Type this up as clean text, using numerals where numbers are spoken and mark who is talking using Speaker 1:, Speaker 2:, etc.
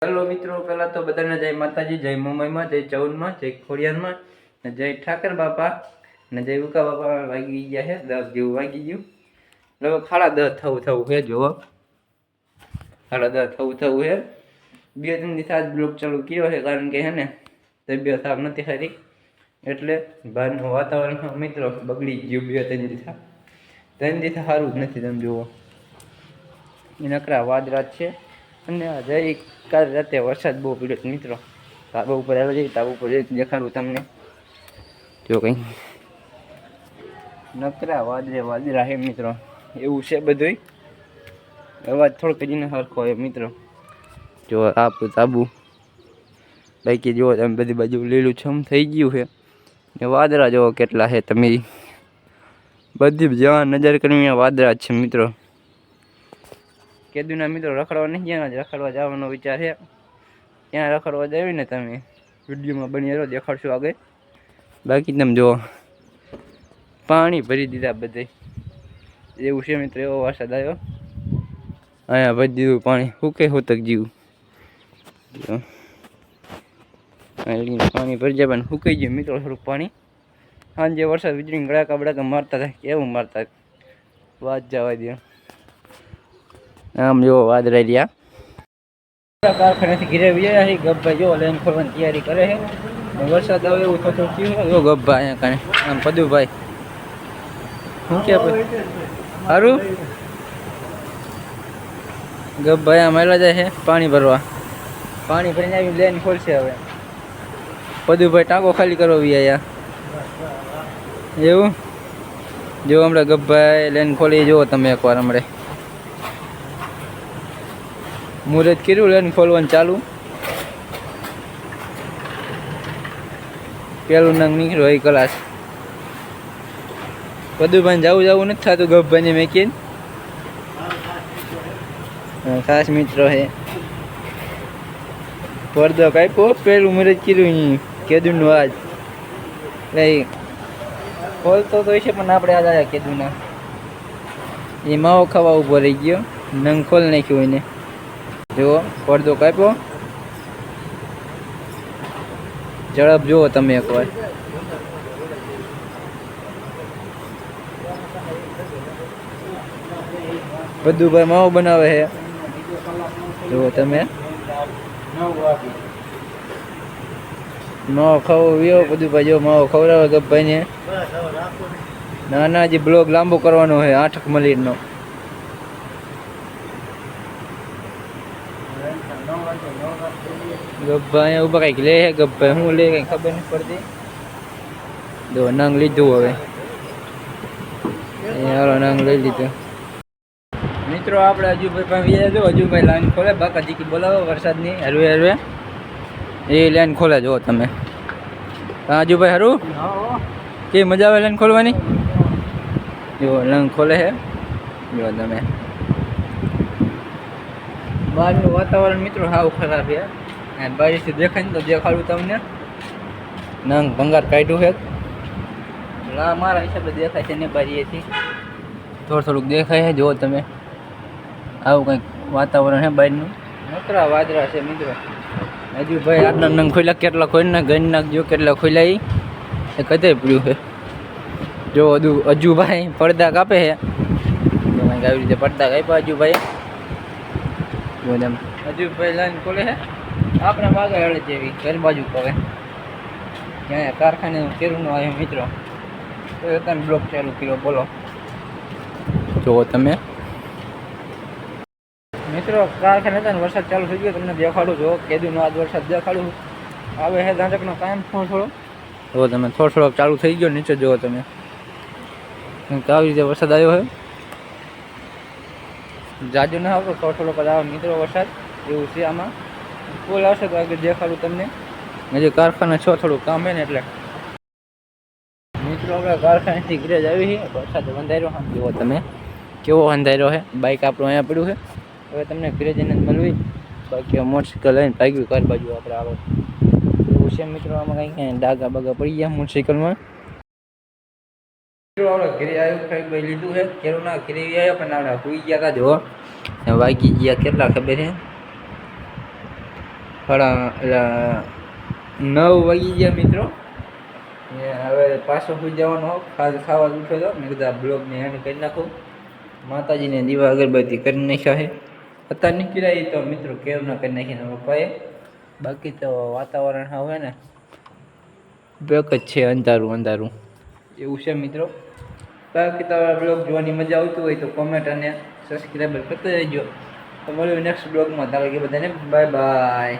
Speaker 1: Hello મિત્રો, પહેલા તો બધાને જય માતાજી, જય મુંબઈમાં, જય ચૌદમાં, જય ખોડિયારમાં, જય ઠાકર બાપા ને જય ઉકા બાપા. વાગી ગયા છે 10 જેવું વાગી ગયું. હવે 10:30 થવું છે. જુઓ 10:30 થવું છે. 2-3 દિવસ આજ બ્લોગ ચાલુ કર્યો છે કારણ કે હે ને તબિયત સાફ નથી સારી, એટલે બહારનું વાતાવરણ મિત્રો બગડી ગયું. 2-3 દિવસ 3 દિવસ સારું જ નથી. તમે જુઓ નકરા વાદળા છે. અને જઈ કાલ રાતે વરસાદ બહુ પડ્યો મિત્રો. ધાબા ઉપર આવી જઈએ, ધાબા ઉપર દેખાડું તમને. જો કંઈ નકરા વાદળા હે મિત્રો, એવું છે બધું. અવાજ થોડોક જ સરખો હોય મિત્રો. જો તાબુ બાકી જુઓ તમે, બધી બાજુ લીલું છમ થઈ ગયું છે. ને વાદળા જુઓ કેટલા છે. તમે બધી જ્યાં નજર કરીને વાદળા જ છે મિત્રો. કેદુના મિત્રો રખડવા નહીં ગયા, રખડવા જવાનો વિચાર છે. ત્યાં રખડવા જાવી ને તમે વિડીયોમાં બની રહ્યો, દેખાડશું આગળ. બાકી તમે જુઓ પાણી ભરી દીધા બધે, એવું છે મિત્રો. એવો વરસાદ આવ્યો, અહીંયા ભરી દીધું પાણી. હુકે હોતક જેવું પાણી ભરી જાય પણ સુકાઈ ગયું મિત્રો થોડુંક પાણી. સાંજે વરસાદ વીજળી ગળાકા બળાકા મારતા હતા, કેવું મારતા વાત જવા દે. આમ જો વાદળા રહ્યા. કારખાનેથી ઘીરે વ્યા છે. ગબ્બા જો લાઈન ખોલવાની તૈયારી કરે છે. વરસાદ આવે એવું થતું થયું. જો ગબ્બા અહીંયા કાને આમ પદુભાઈ શું કે સારું ગબ્બા અહીંયા મેળા જાય છે પાણી ભરવા. પાણી ભરીને આવી લાઈન ખોલશે હવે. પદુભાઈ ટાંકો ખાલી કરો વ્યા એવું. જો હમણાં ગબ્બાઈ લાઈન ખોલી જુઓ તમે એકવાર. હમણાં મુહૂર્ત કર્યું લાઈન ખોલવાનું ચાલુ. પેલું નંગ નીકળ્યો એ કલાસ. પદુભાઈ જવું નથી થતું ગબ્બાને મેકીને. ખાસ મિત્રો હે. પડદો કાપ્યો, પેલું મુહૂર્ત કર્યું કેદુનું આજ. એટલે ખોલતો તો છે પણ આપણે આજ આવ્યા કેદુના. એ માવો ખાવા ઉભો રહી ગયો, નંગ ખોલ નાખ્યું એને. જુઓ પડદો કાપ્યો. ઝડપ જુઓ તમે એકવાર. પદુભાઈ માવો બનાવે છે, જુઓ તમે. માવો ખાવો વ્યો પદુભાઈ. જો માવો ખવડાવે ગબ્ભાઈને. ના હજી બ્લોગ લાંબો કરવાનો છે 8 મિનિટનો. ગબ્બા અહીંયા ઉભા કંઈક લે છે. ગબ્બા શું લે કંઈ ખબર નથી પડતી. જો નંગ લીધું હવે. હાલો નંગ લઈ લીધું મિત્રો. આપણે અજુભાઈ પાસે જો અજુભાઈ લાઈન ખોલે. બાકા જીકી બોલાવો વરસાદની હરવે એ લાઈન ખોલે. જો તમે અજુભાઈ હારું કે મજા આવે લાઈન ખોલવાની. જો લાઈન ખોલે છે. જો તમે બહારનું વાતાવરણ મિત્રો સાવ ખરાબ છે. બારીથી દેખાય ને તો દેખાડું તમને. નંગ ભંગાર કાઢ્યું છે. મારા હિસાબે દેખાય છે ને બારીએથી થોડુંક દેખાય છે. જુઓ તમે આવું કંઈક વાતાવરણ છે બહારનું. નકરા વાદળા છે મિત્રો. હજુ ભાઈ આજના નંગ ખોલ્યા, કેટલા ખોલી ગણી નાખજો કેટલા ખોલ્યા એ કદે પડ્યું છે. જો અજુભાઈ પડદા કાપે છે. આવી રીતે પડદા કાપ્યા અજુભાઈ. અજુભાઈ લાઈન ખોલે છે. આપણે વાગે હળે જેવી ઘર બાજુ કહે ત્યાં કારખાને કેરુંનો આવ્યો મિત્રો. તો તમે બ્લોક ચાલુ કર્યો. બોલો જુઓ તમે મિત્રો. કારખાને હતા ને વરસાદ ચાલુ થઈ ગયો. તમને દેખાડું. જો કેદુનો આજ વરસાદ દેખાડું આવે છે. ધાંચકનો કાયમ થોડો જો તમે થોડોક ચાલુ થઈ ગયો. નીચે જુઓ તમે આવી રીતે વરસાદ આવ્યો છે. જાજુ ના આવતો, થોડોક જ આવે મિત્રો વરસાદ. એવું છે આમાં. ફૂલ આવશે તો આગળ દેખાડું તમને. હજી કારખાના થોડું કામ છે ને એટલે મિત્રો આપણે કારખાનેથી ઘરે જ આવી છે. વરસાદ અંધાર્યો આમ જુઓ તમે કેવો અંધાર્યો છે. બાઇક આપણું અહીંયા પડ્યું છે. હવે તમને ઘરે જઈને મળવી. બાકી મોટરસાઇકલ લઈને ભાગ્યું ઘર બાજુ આપણે આવે એવું છે મિત્રો. આમાં કંઈ ડાઘા બાગા પડી ગયા મોટરસાઇકલમાં. આપણે ઘરે આવ્યું, ખાઈ ભાઈ લીધું છે. કેરુના ઘરે આવ્યા પણ આપણે સુઈ ગયા હતા. જો વાગી ગયા કેટલા ખબર છે 9 વાગી ગયા મિત્રો. હવે પાછો સુઈ જવાનો ખાવા ઉઠ્યો હતો. મેં કીધું આ બ્લોગને એન્ડ કરી નાખું. માતાજીને દીવા અગરબત્તી કરી નાખ્યા છે. અત્યારે નીકળ્યા તો મિત્રો કેવ ના કરી નાખીને પપ્પાએ. બાકી તો વાતાવરણ હવે ને બેક જ છે, અંધારું અંધારું એવું છે મિત્રો. બાકી તો બ્લોગ જોવાની મજા આવતી હોય તો કોમેન્ટ અને સબસ્ક્રાઈબર કરતા રહેજો. તો મળ્યું નેક્સ્ટ બ્લોગમાં. તારે કે બધાને બાય બાય.